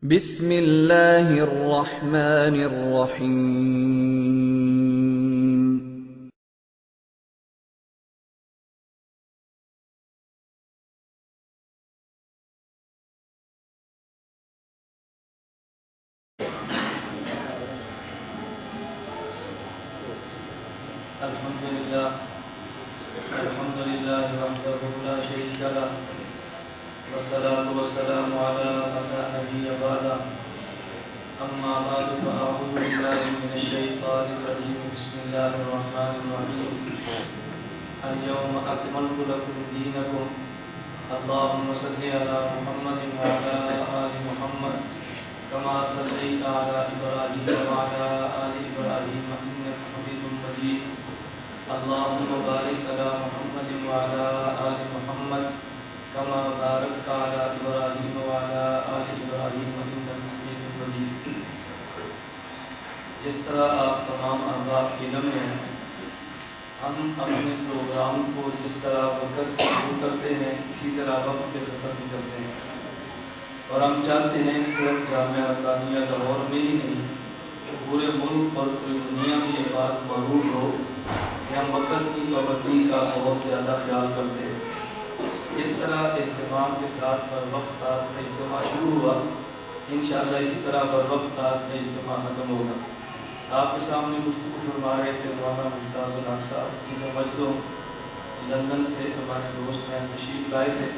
بسم اللہ الرحمن الرحیم۔ الحمد للہ وحدہ لا شریک لہ والصلاة والسلام علی من لا نبی بعدہ اما بعد فاعوذ باللہ من الشیطان الرجیم بسم اللہ الرحمن الرحیم اليوم اکملت لکم دینکم اللہم صلی علی محمد وعلی آل محمد کما صلیت علی ابراہیم وعلی آل ابراہیم انک حمید مجید اللهم بارك على محمد وعلى آل محمد كما باركت على إبراهيم وعلى آل إبراهيم إنك حميد مجيد۔ جس طرح آپ تمام احباب علم میں ہیں، ہم اپنے پروگرام کو جس طرح وقت شروع کرتے ہیں اسی طرح وقت کے ختم بھی کرتے ہیں، اور ہم چاہتے ہیں کہ صرف جامعہ حقانیہ لاہور میں ہی نہیں پورے ملک اور پوری دنیا میں یہ بات معروف ہو کہ ہم وقت کی پابندی کا بہت زیادہ خیال کرتے ہیں۔ اس طرح اہتمام کے ساتھ بر وقت کا اجتماع شروع ہوا، انشاءاللہ اسی طرح بر وقت کا اجتماع ختم ہوگا۔ آپ کے سامنے گفتگو فرما رہے تھے مولانا ممتاز الحق صاحب سینئر مجدو لندن سے، ہمارے دوست میں تشریف لائے تھے،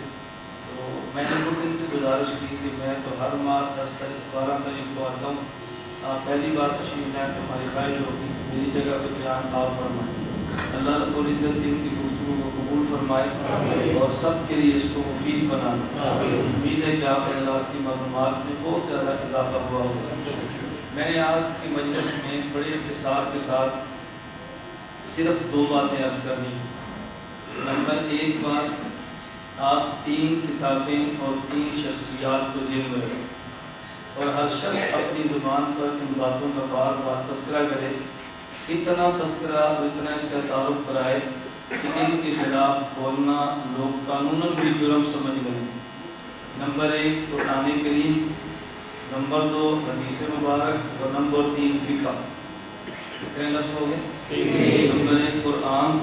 تو میں نے کچھ دن سے گزارش کی کہ میں تو ہر ماہ 10 تاریخ 12 تاریخ کو آتا ہوں، آپ پہلی بار تشریف لائیں تو ہماری خواہش ہوگی کہ میری جگہ پہ بیان آپ فرمائیں۔ اللہ رب العزت ان کی گفتگو کو قبول فرمائے اور سب کے لیے اس کو مفید بنا دے۔ امید ہے کہ آپ حضرات کی معلومات میں بہت زیادہ اضافہ ہوا ہوگا۔ میں نے آج کی مجلس میں بڑے اختصار کے ساتھ صرف 2 باتیں عرض کرنی ہیں۔ نمبر 1 بات، آپ 3 کتابیں اور 3 شخصیات کو ذہن میں رکھیں اور ہر شخص اپنی زبان پر ان باتوں کا بار بار تذکرہ کرے، اتنا تذکرہ اور اتنا اس کا تعارف کرائے کہ ان کے خلاف بولنا لوگ قانوناً بھی جرم سمجھ لیں۔ نمبر 1 قرآن کریم، نمبر 2 حدیث مبارک اور نمبر 3 فقہ۔ کتنے لفظ ہو گئے؟ نمبر 1 قرآن،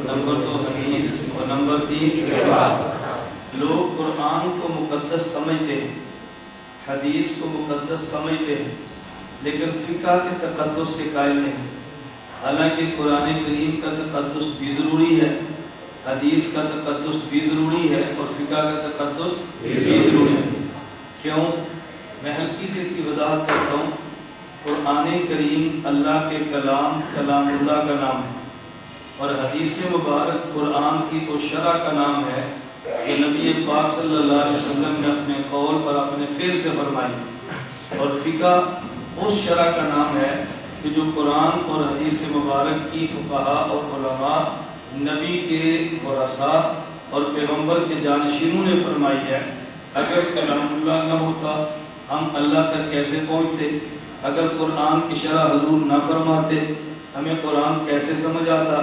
نمبر 2 حدیث اور نمبر 3 فقہ۔ لوگ قرآن کو مقدس سمجھتے ہیں، حدیث کو مقدس سمجھتے ہیں، لیکن فقہ کے تقدس کے قائل نہیں۔ حالانکہ قرآن کریم کا تقدس بھی ضروری ہے، حدیث کا تقدس بھی ضروری ہے اور فقہ کا تقدس بھی ضروری ہے۔ کیوں؟ میں ہلکی سے اس کی وضاحت کرتا ہوں۔ قرآن کریم اللہ کے کلام اللہ کا نام ہے، اور حدیث مبارک قرآن کی تو شرع کا نام ہے کہ نبی پاک صلی اللہ علیہ وسلم نے اپنے قول پر اپنے فعل سے فرمائی، اور فقہ اس شرع کا نام ہے کہ جو قرآن اور حدیث مبارک کی فقہا اور علماء نبی کے ورثاء اور پیغمبر کے جانشینوں نے فرمائی ہے۔ اگر کلام اللہ نہ ہوتا ہم اللہ تک کیسے پہنچتے؟ اگر قرآن کی شرح حضور نہ فرماتے ہمیں قرآن کیسے سمجھ آتا؟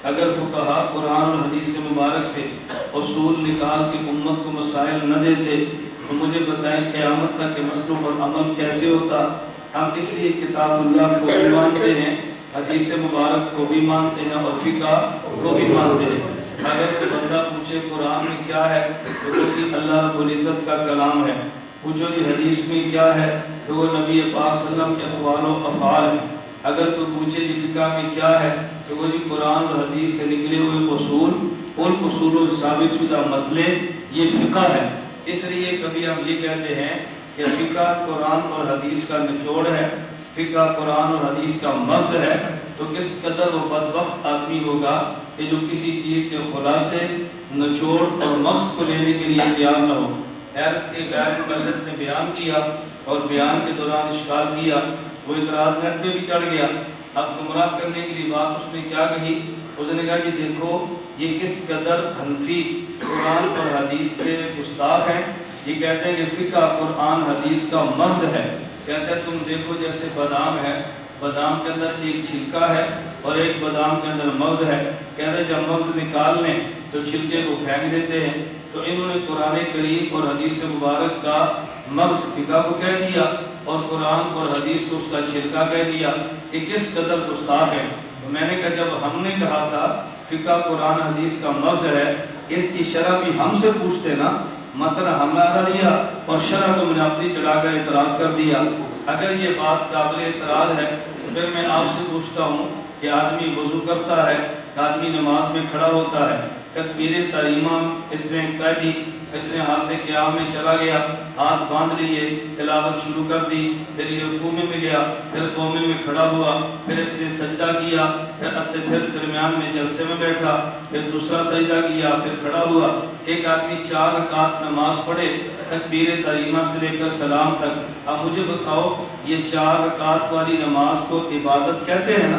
اگر فقہا قرآن اور حدیث مبارک سے اصول نکال کے امت کو مسائل نہ دیتے تو مجھے بتائیں قیامت تک کے مسئلوں پر عمل کیسے ہوتا؟ ہم اس لیے کتاب اللہ کو بھی مانتے ہیں، حدیث مبارک کو بھی مانتے ہیں اور فقہ کو بھی مانتے ہیں۔ اگر کوئی بندہ پوچھے قرآن میں کیا ہے تو وہ کہ اللہ رب العزت کا کلام ہے، پوچھو جی حدیث میں کیا ہے تو وہ نبی پاک صلی اللہ علیہ وسلم کے اقوال و افعال ہیں۔ اگر کوئی پوچھے جی فقہ میں کیا ہے تو وہ جی قرآن اور حدیث سے نکلے ہوئے اصول اور اصول و ثابت شدہ مسئلے، یہ فقہ ہے۔ اس لیے کبھی ہم یہ کہتے ہیں کہ فقہ قرآن اور حدیث کا نچوڑ ہے، فقہ قرآن اور حدیث کا مغز ہے، تو کس قدر وہ بدبخت آدمی ہوگا کہ جو کسی چیز کے خلاصے، نچوڑ اور مغز کو لینے کے لیے تیار نہ ہو۔ ایک غیر مقلد نے بیان کیا اور بیان کے دوران اشکال کیا، وہ اعتراض نیٹ پہ بھی چڑھ گیا۔ اب گمراہ کرنے کے لیے بات اس نے کیا کہی؟ اس نے کہا کہ دیکھو یہ کس قدر حنفی قرآن اور حدیث کے گستاخ ہیں، یہ کہتے ہیں کہ فقہ قرآن حدیث کا مغز ہے۔ کہتے ہیں تم دیکھو جیسے بادام ہے، بادام کے اندر ایک چھلکا ہے اور ایک بادام کے اندر مغز ہے، کہتے ہیں جب مغز نکال لیں تو چھلکے کو پھینک دیتے ہیں۔ تو انہوں نے قرآن کریم اور حدیث مبارک کا مغز فقہ کو کہہ دیا اور قرآن اور حدیث کو اس کا چھلکا کہہ دیا کہ کس قدر گستاخ ہے۔ تو میں نے کہا جب ہم نے کہا تھا فقہ قرآن حدیث کا مغز ہے، اس کی شرح بھی ہم سے پوچھتے نا، متن ہمارا لیا اور شرح کو میں نے اپنی چڑھا کر اعتراض کر دیا۔ اگر یہ بات قابل اعتراض ہے تو پھر میں آپ سے پوچھتا ہوں کہ آدمی وضو کرتا ہے، آدمی نماز میں کھڑا ہوتا ہے، تکبیر تحریمہ اس نے کہہ دی، اس نے حالت قیام میں چلا گیا، ہاتھ باندھ لیے، تلاوت شروع کر دی، پھر یہ رکوع میں گیا، پھر قومے میں کھڑا ہوا، پھر اس نے سجدہ کیا، پھر درمیان میں جلسے میں بیٹھا، پھر دوسرا سجدہ کیا، پھر کھڑا ہوا۔ ایک آدمی 4 رکعت نماز پڑھے تکبیر تحریمہ سے لے کر سلام تک۔ اب مجھے بتاؤ یہ 4 رکعت والی نماز کو عبادت کہتے ہیں نا؟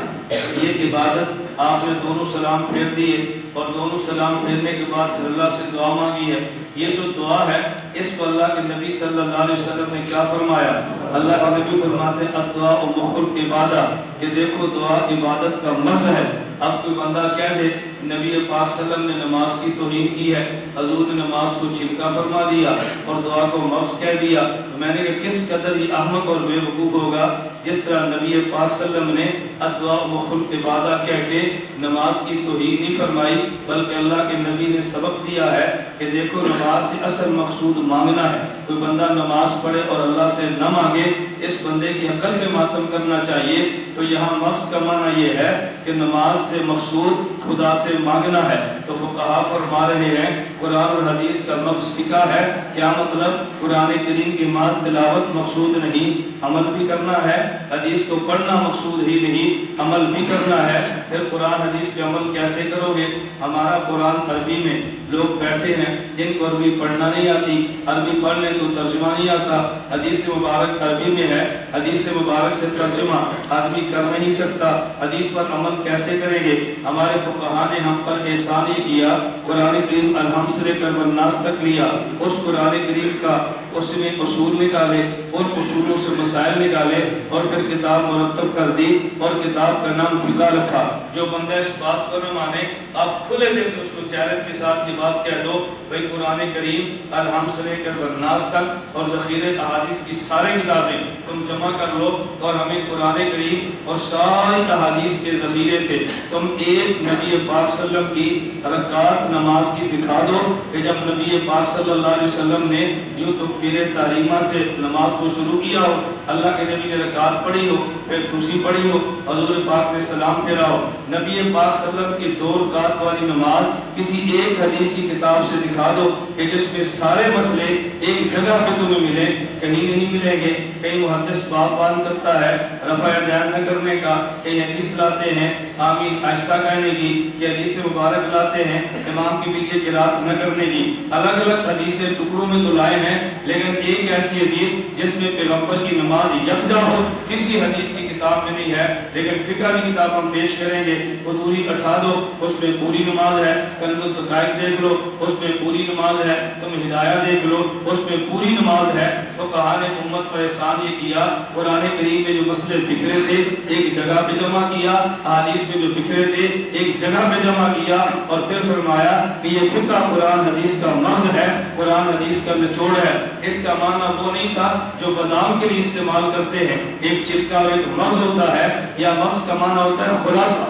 یہ عبادت آپ نے دونوں سلام پھیر دیے اور دونوں سلام پھیرنے کے بعد پھر اللہ سے دعا مانگی ہے، یہ جو دعا ہے اس کو اللہ کے نبی صلی اللہ علیہ وسلم نے کیا فرمایا؟ اللہ کے نبی فرماتے ہیں الدعاء مخ العبادۃ، کہ دیکھو دعا عبادت کا مغز ہے۔ اب کوئی بندہ کہہ دے نبی پاک صلی اللہ علیہ وسلم نے نماز کی توہین کی ہے، حضور نے نماز کو چھلکا فرما دیا اور دعا کو مغز کہہ دیا، تو میں نے کہا کس قدر یہ احمق اور بے وقوف ہوگا جس طرح نبی پاک صلی اللہ علیہ وسلم نے الدعاء مخ العبادۃ کہہ کے نماز کی توہین نہیں فرمائی، بلکہ اللہ کے نبی نے سبق دیا ہے کہ دیکھو نماز سے اصل مقصود مانگنا ہے۔ کوئی بندہ نماز پڑھے اور اللہ سے نہ مانگے، اس بندے کی عقل پہ ماتم کرنا چاہیے۔ تو یہاں مغز کا معنی یہ ہے کہ نماز سے مقصود خدا سے مانگنا ہے۔ تو فقہا فرما رہے ہیں قرآن اور حدیث کا مغز فقہ ہے، کیا مطلب؟ قرآن کریم کی مات تلاوت مقصود نہیں، عمل بھی کرنا ہے، حدیث کو پڑھنا مقصود ہی نہیں، عمل بھی کرنا ہے۔ پھر قرآن حدیث پہ عمل کیسے کرو گے؟ ہمارا قرآن عربی میں لوگ بیٹھے ہیں جن کو عربی پڑھنا نہیں آتی، عربی پڑھ لیں تو ترجمہ نہیں آتا، حدیث مبارک عربی میں ہے، حدیث مبارک سے ترجمہ آدمی کر نہیں سکتا، حدیث پر عمل کیسے کریں گے؟ ہمارے فقہا نے ہم پر احسان ہی کیا، قرآن کریم الحمد سے لے کر والناس تک لیا، اس قرآن کریم کا اس میں اصول نکالے، ان اصولوں سے مسائل نکالے اور پھر کتاب مرتب کر دی اور کتاب کا نام فقہ رکھا۔ جو بندہ اس بات کو نہ مانے، آپ کھلے دل سے اس کو چیلنج کے ساتھ یہ بات کہہ دو بھائی قرآن کریم الحمد سے لے کر والناس تک اور ذخیرہ احادیث کی سارے کتابیں تم جمع کر لو اور ہمیں قرآن کریم اور ساری احادیث کے ذخیرے سے تم ایک نبی پاک صلی اللہ علیہ وسلم کی رکعت نماز کی دکھا دو کہ جب نبی پاک صلی اللہ علیہ وسلم نے یوں تکبیر تحریمہ سے نماز کو شروع کیا ہو، اللہ کے نبی نے رکعت پڑھی ہو، پھر دوسری پڑھی ہو، حضور پاک نے سلام پھیرا ہو، نبی پاک صلی اللہ علیہ وسلم کی 2 رکعت والی نماز کسی ایک حدیث کی کتاب سے دکھا دو کہ جس میں سارے مسئلے ایک جگہ پہ تمہیں ملے، کہیں نہیں ملیں گے۔ کہیں محدث باب بیان کرتا ہے رفع دین نہ کرنے کا، کہیں حدیث لاتے ہیں آمین آہستہ کہنے کی، کہ حدیث مبارک لاتے ہیں امام کے پیچھے قرات نہ کرنے کی۔ الگ الگ حدیثیں ٹکڑوں میں تو لائے ہیں، لیکن ایک ایسی حدیث جس میں پیغمبر کی نماز یکجا ہو کسی حدیث کی کتاب میں نہیں ہے۔ لیکن فقہ کی کتاب ہم پیش کریں گے، قدوری اٹھا دو اس میں پوری نماز ہے، کنز الدقائق دیکھ لو اس میں پوری نماز ہے، تم ہدایہ دیکھ لو اس میں پوری نماز ہے۔ فقہا نے امت پر احسان یہ کیا، قرآن کریم میں جو مسئلے بکھرے تھے ایک جگہ پہ جمع کیا، حدیث میں جو بکھرے تھے ایک جگہ پہ جمع کیا، اور پھر فرمایا کہ یہ فقہ قرآن حدیث کا مغز ہے، قرآن حدیث کا نچوڑ ہے۔ اس کا معنی وہ نہیں تھا جو بادام کے لیے استعمال کرتے ہیں، ایک چھلکا اور ایک مغز ہوتا ہے، یا مغز کا معنی ہوتا ہے خلاصہ،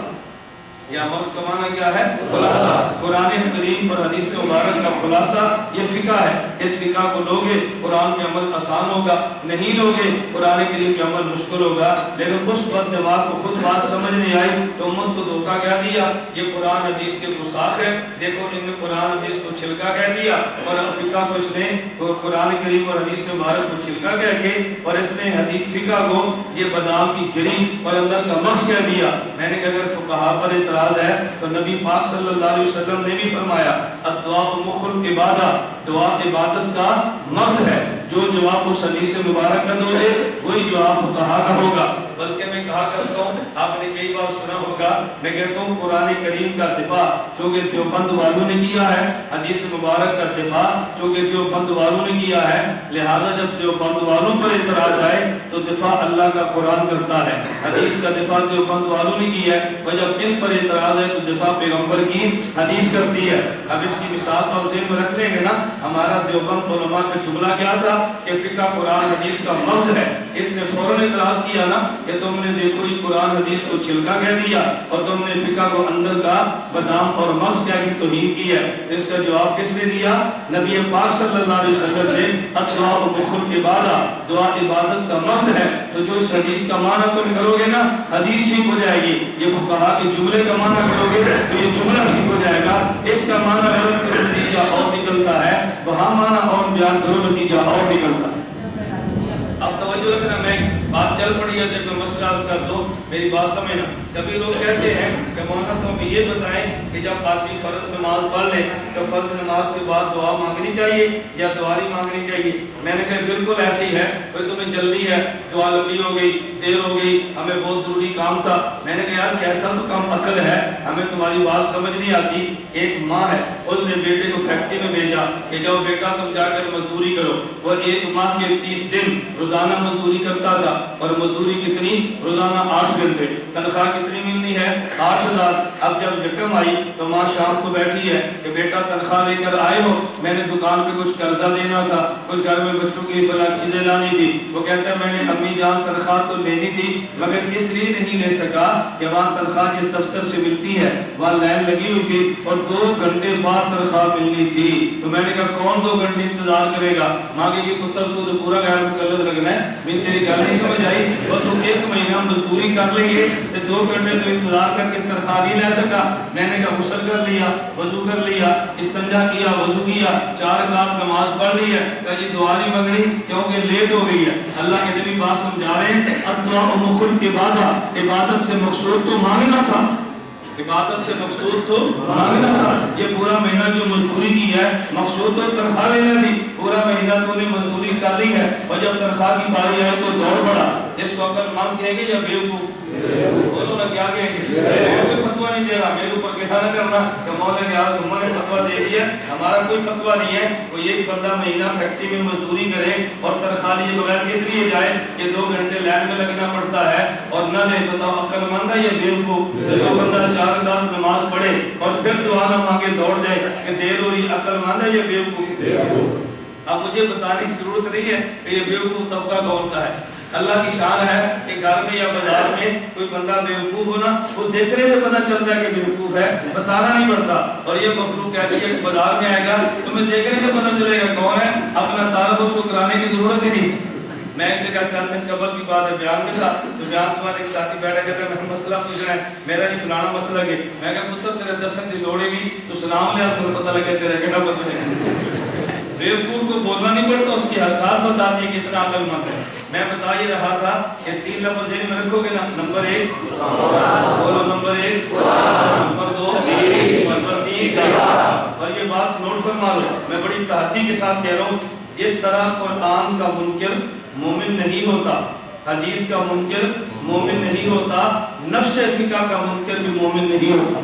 یا مغز کا معنی کیا ہے؟ خلاصہ۔ قرآن کریم اور حدیث مبارک کا خلاصہ یہ فقہ ہے۔ اس فقہ کو لوگے قرآن پہ عمل آسان ہوگا، نہیں لوگے قرآن کریم پہ عمل مشکل ہوگا۔ لیکن اس وقت دماغ کو خود بات سمجھ نہیں آئی تو امت کو دھوکہ کیا دیا، یہ قرآن حدیث کے گستاخ ہے، دیکھو ان نے قرآن حدیث کو چھلکا کہہ دیا، اور فقہ کو اس نے قرآن کریم اور حدیث مبارک کو چھلکا کہہ کے، اور اس نے حدیث فقہ کو یہ بادام کی گری اور اندر کا مغز کہہ دیا۔ میں نے کہا اگر فقہا پر ہے تو نبی پاک صلی اللہ علیہ وسلم نے بھی فرمایا الدعاء مخ العبادۃ، دعا عبادت کا مغز ہے۔ جو جواب اس حدیث مبارک کا دو گے وہی جواب فقہا کا ہوگا۔ بلکہ میں کہا کرتا ہوں، آپ نے کئی بار سنا ہوگا، میں کہتا ہوں قرآن کریم کا دفاع چونکہ دیوبند والوں نے کیا ہے، حدیث مبارک کا دفاع چونکہ دیوبند والوں نے کیا ہے، لہذا جب دیوبند والوں پر اعتراض آئے تو دفاع اللہ کا قرآن کرتا ہے، حدیث کا دفاع دیوبند والوں نے کی ہے، اور جب ان پر اعتراض ہے تو دفاع پیغمبر کی حدیث کرتی ہے۔ اب اس کی مثال آپ ذہن میں رکھ لیں گے نا، ہمارا دیوبند علماء کا جملہ کیا تھا کہ فقہ قرآن حدیث کا مغز ہے، اس نے فوراً اعتراض کیا نا کہ تم نے دیکھو یہ قرآن حدیث کو چھلکا کہہ دیا اور تم نے فقہ کو اندر کا بادام اور مغز کہہ کے توہین کی ہے۔ اس کا جواب کس نے دیا؟ نبی پاک صلی اللہ علیہ وسلم نے الدعاء مخ العبادۃ، دعا عبادت کا مغز ہے، تو جو اس حدیث کا معنی تم کرو گے نا حدیث ٹھیک ہو جائے گی، یہ فقہا کے جملے کا معنی کرو گے تو یہ جملہ ٹھیک ہو جائے گا، اس کا معنی غلط کرو نتیجہ اور نکلتا ہے، وہاں معنی اور بیان کرو نتیجہ اور نکلتا ہے۔ اب توجہ رکھنا، میں بات چل پڑی ہے جب میں مسئلہ عرض کر دو میری بات سمجھنا۔ کبھی لوگ کہتے ہیں کہ مولانا صاحب یہ بتائیں کہ جب آدمی فرض نماز پڑھ لے تو فرض نماز کے بعد دعا مانگنی چاہیے یا دعاری مانگنی چاہیے؟ میں نے کہا بالکل ایسے ہی ہے، کوئی تمہیں جلدی ہے، دعا لمبی ہو گئی، دیر ہو گئی، ہمیں بہت ضروری کام تھا۔ میں نے کہا یار کیسا تو کم عقل ہے، ہمیں تمہاری بات سمجھ نہیں آتی۔ ایک ماں ہے، اس نے بیٹے کو فیکٹری میں بھیجا کہ جاؤ بیٹا تم جا کر مزدوری کرو۔ وہ ایک ماہ کے 30 دن روزانہ مزدوری کرتا تھا، اور مزدوری کتنی؟ روزانہ 8 گھنٹے، تنخواہ کتنی ملنی ہے؟ 8000۔ اب جب رقم آئی تو ماں شام کو بیٹھی ہے کہ بیٹا تنخواہ لے کر آئے ہو؟ میں نے دکان پہ کچھ قرضہ دینا تھا، کچھ گھر میں بچوں کی فلاں چیزیں لانی تھی۔ وہ کہتا ہے میں نے امی جان تنخواہ تو لینی تھی مگر اس لیے نہیں لے سکا کہ وہاں تنخواہ جس دفتر سے ملتی ہے وہاں لائن لگی ہوئی تھی اور 2 گھنٹے بعد تنخواہ ملنی تھی۔ تو میں نے کہا کون 2 گھنٹے انتظار کرے گا؟ ماں کہ پتر تو پورا غیر مقلد لگنا ہے، میری تیری گل نہیں سمجھ آئی؟ اور تم 1 مہینہ مزدوری کر لیں تو 2 گھنٹے تو انتظار کر کے تنخواہ نہیں لے سکا۔ میں نے کہا غسل کر لیا، وضو کر لیا، استنجا کیا، وضو کیا، 4 رکعت نماز پڑھ لی ہے، کہ جی دعا نہیں مانگنی کیونکہ لیٹ ہو گئی ہے۔ اللہ کے نبی بات سمجھا رہے ہیں الدعاء مخ العبادۃ، عبادت سے مقصود تو مانگنا تھا، عبادت سے مقصود تو مانگنا تھا۔ یہ پورا مہینہ جو مزدوری کی ہے مقصود تو تنخواہ لینا تھی، پورا مہینہ تو نے مزدوری کر لی ہے اور جب تنخواہ کی باری آئی تو دوڑ پڑا۔ اس کو عقل مند کہیں گے یا بیوقوف؟ بولو نا کیا کہیں گے؟ کوئی فتویٰ نہیں دے رہا، میرے اوپر کہا نہ کرنا کہ مولانا نیاز محمد نے فتویٰ دے دیا، ہمارا کوئی فتویٰ نہیں ہے۔ کوئی ایک بندہ مہینہ فیکٹری میں مزدوری کرے اور تنخواہ لیے بغیر کس لیے جائے کہ 2 گھنٹے لائن میں لگنا پڑتا ہے اور نہ لے تو عقل مند ہے یا بیوقوف؟ جو بندہ 4 رکعت نماز پڑھے اور پھر دعا نہ مانگے دوڑ جائے کہ دیر ہو رہی، عقل مند ہے یا بیوقوف؟ اب مجھے بتانے کی ضرورت نہیں ہے کہ یہ بیوقوف طبقہ کون سا ہے۔ اللہ کی شان ہے کہ گھر میں یا بازار میں کوئی بندہ بیوقوف ہونا وہ دیکھنے سے پتہ چلتا ہے کہ بیوقوف ہے، بتانا نہیں پڑتا۔ اور یہ مخلوق ایسی ہے کہ بازار میں آئے گا تمہیں دیکھنے سے پتہ چلے گا کون ہے، اپنا تعارف اس کو کرانے کی ضرورت ہی نہیں۔ میں ایک جگہ چند دن قبل کی بات ہے بیان میں تھا، تو بیان کے بعد ایک ساتھی بیٹھا کہتا ہے میں مسئلہ پوچھنا ہے، میرا یہ فلانا مسئلہ ہے۔ میں کہا پتر تیرے دسن دی لوڑے بھی تو سلام لیا تو پتہ لگے تیرا کیڑا مسئلہ ہے۔ بیوقوف کو بولنا نہیں پڑتا، اس کی حرکات بتاتی ہے کتنا عقل مند ہے۔ میں بتا یہ رہا تھا کہ 3 لفظ ذہن میں رکھو گے نا، نمبر 1 بولو، نمبر 1 نمبر 2 نمبر 3 اور یہ بات نوٹ فرما لو، میں بڑی تحدی کے ساتھ کہہ رہا ہوں، جس طرح قرآن کا منکر مومن نہیں ہوتا، حدیث کا منکر مومن نہیں ہوتا، نفس فقہ کا منکر بھی مومن نہیں ہوتا۔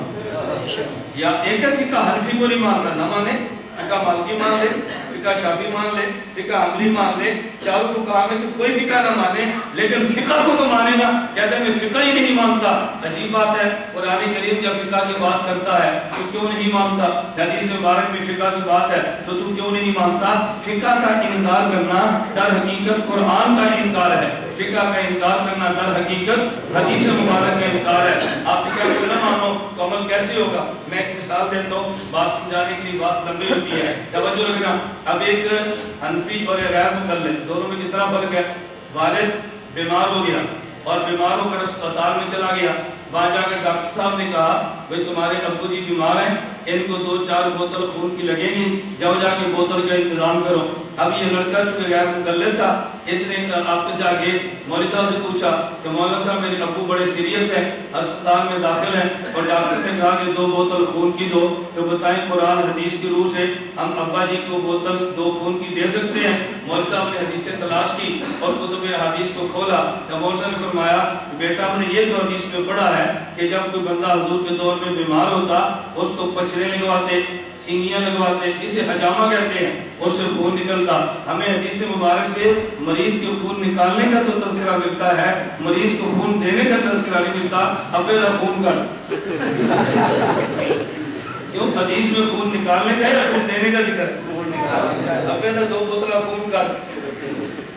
یا ایک فقہ حنفی کو نہیں مانتا، نہ مانے، فقہ مالکی مان لے، فقہ شافعی مان لے، فقہ حنبلی مان لے، چاروں فقہا میں سے کوئی فقہ نہ مانے لیکن فقہ کو تو مانے نا، کہتا ہے میں فقہ ہی نہیں مانتا۔ عجیب بات ہے، قرآن کریم جب فقہ کی بات کرتا ہے تو کیوں نہیں مانتا؟ حدیث مبارک میں فقہ کی بات ہے تو تم کیوں نہیں مانتا؟ فقہ کا انکار کرنا در حقیقت قرآن کا انکار ہے، فقہ کا انکار کرنا در حقیقت حدیث مبارک کا انکار ہے۔ آپ فقہ کو نہ مانو تو عمل کیسے ہوگا؟ میں ایک مثال دیتا ہوں، بات سمجھانے کے لیے بات لمبی ہوتی ہے، توجہ رکھنا۔ اب ایک حنفی اور غیر مقلد دونوں میں کتنا فرق ہے؟ والد بیمار ہو گیا اور بیمار ہو کر اسپتال میں چلا گیا، وہاں جا کے ڈاکٹر صاحب نے کہا بھئی تمہارے ابو جی بیمار ہیں، ان کو 2-4 بوتل خون کی لگے گی، جاؤ جا کے بوتل کا انتظام کرو۔ اب یہ لڑکا جو کہ غیر مقلد تھا، اس نے آپ کے جا کے مولوی صاحب سے پوچھا کہ مولانا صاحب میرے ابو بڑے سیریس ہیں، ہسپتال میں داخل ہیں، اور ڈاکٹر نے کہا کہ 2 بوتل خون کی دو، تو بتائیں قرآن حدیث کی روح سے ہم ابا جی کو بوتل 2 خون کی دے سکتے ہیں؟ مولوی صاحب نے حدیثیں تلاش کی اور کتب حدیث کو کھولا تو مولوی صاحب نے فرمایا بیٹا ہم نے یہ تو حدیث میں پڑھا ہے کہ جب کوئی بندہ حضور کے دور میں بیمار ہوتا اس کو پچھلے لگواتے، سینیاں لگواتے، جسے حجامہ کہتے ہیں، اس سے خون نکلتا۔ ہمیں حدیث مبارک سے مریض کے خون نکالنے کا تو تذکرہ ملتا ہے، مریض کو خون دینے کا تذکرہ نہیں ملتا۔ ابے دا خون کر کیوں حدیث میں خون نکالنے کا یا خون دینے کا ذکر ہے؟ ابے دا 2 بوتل خون کر۔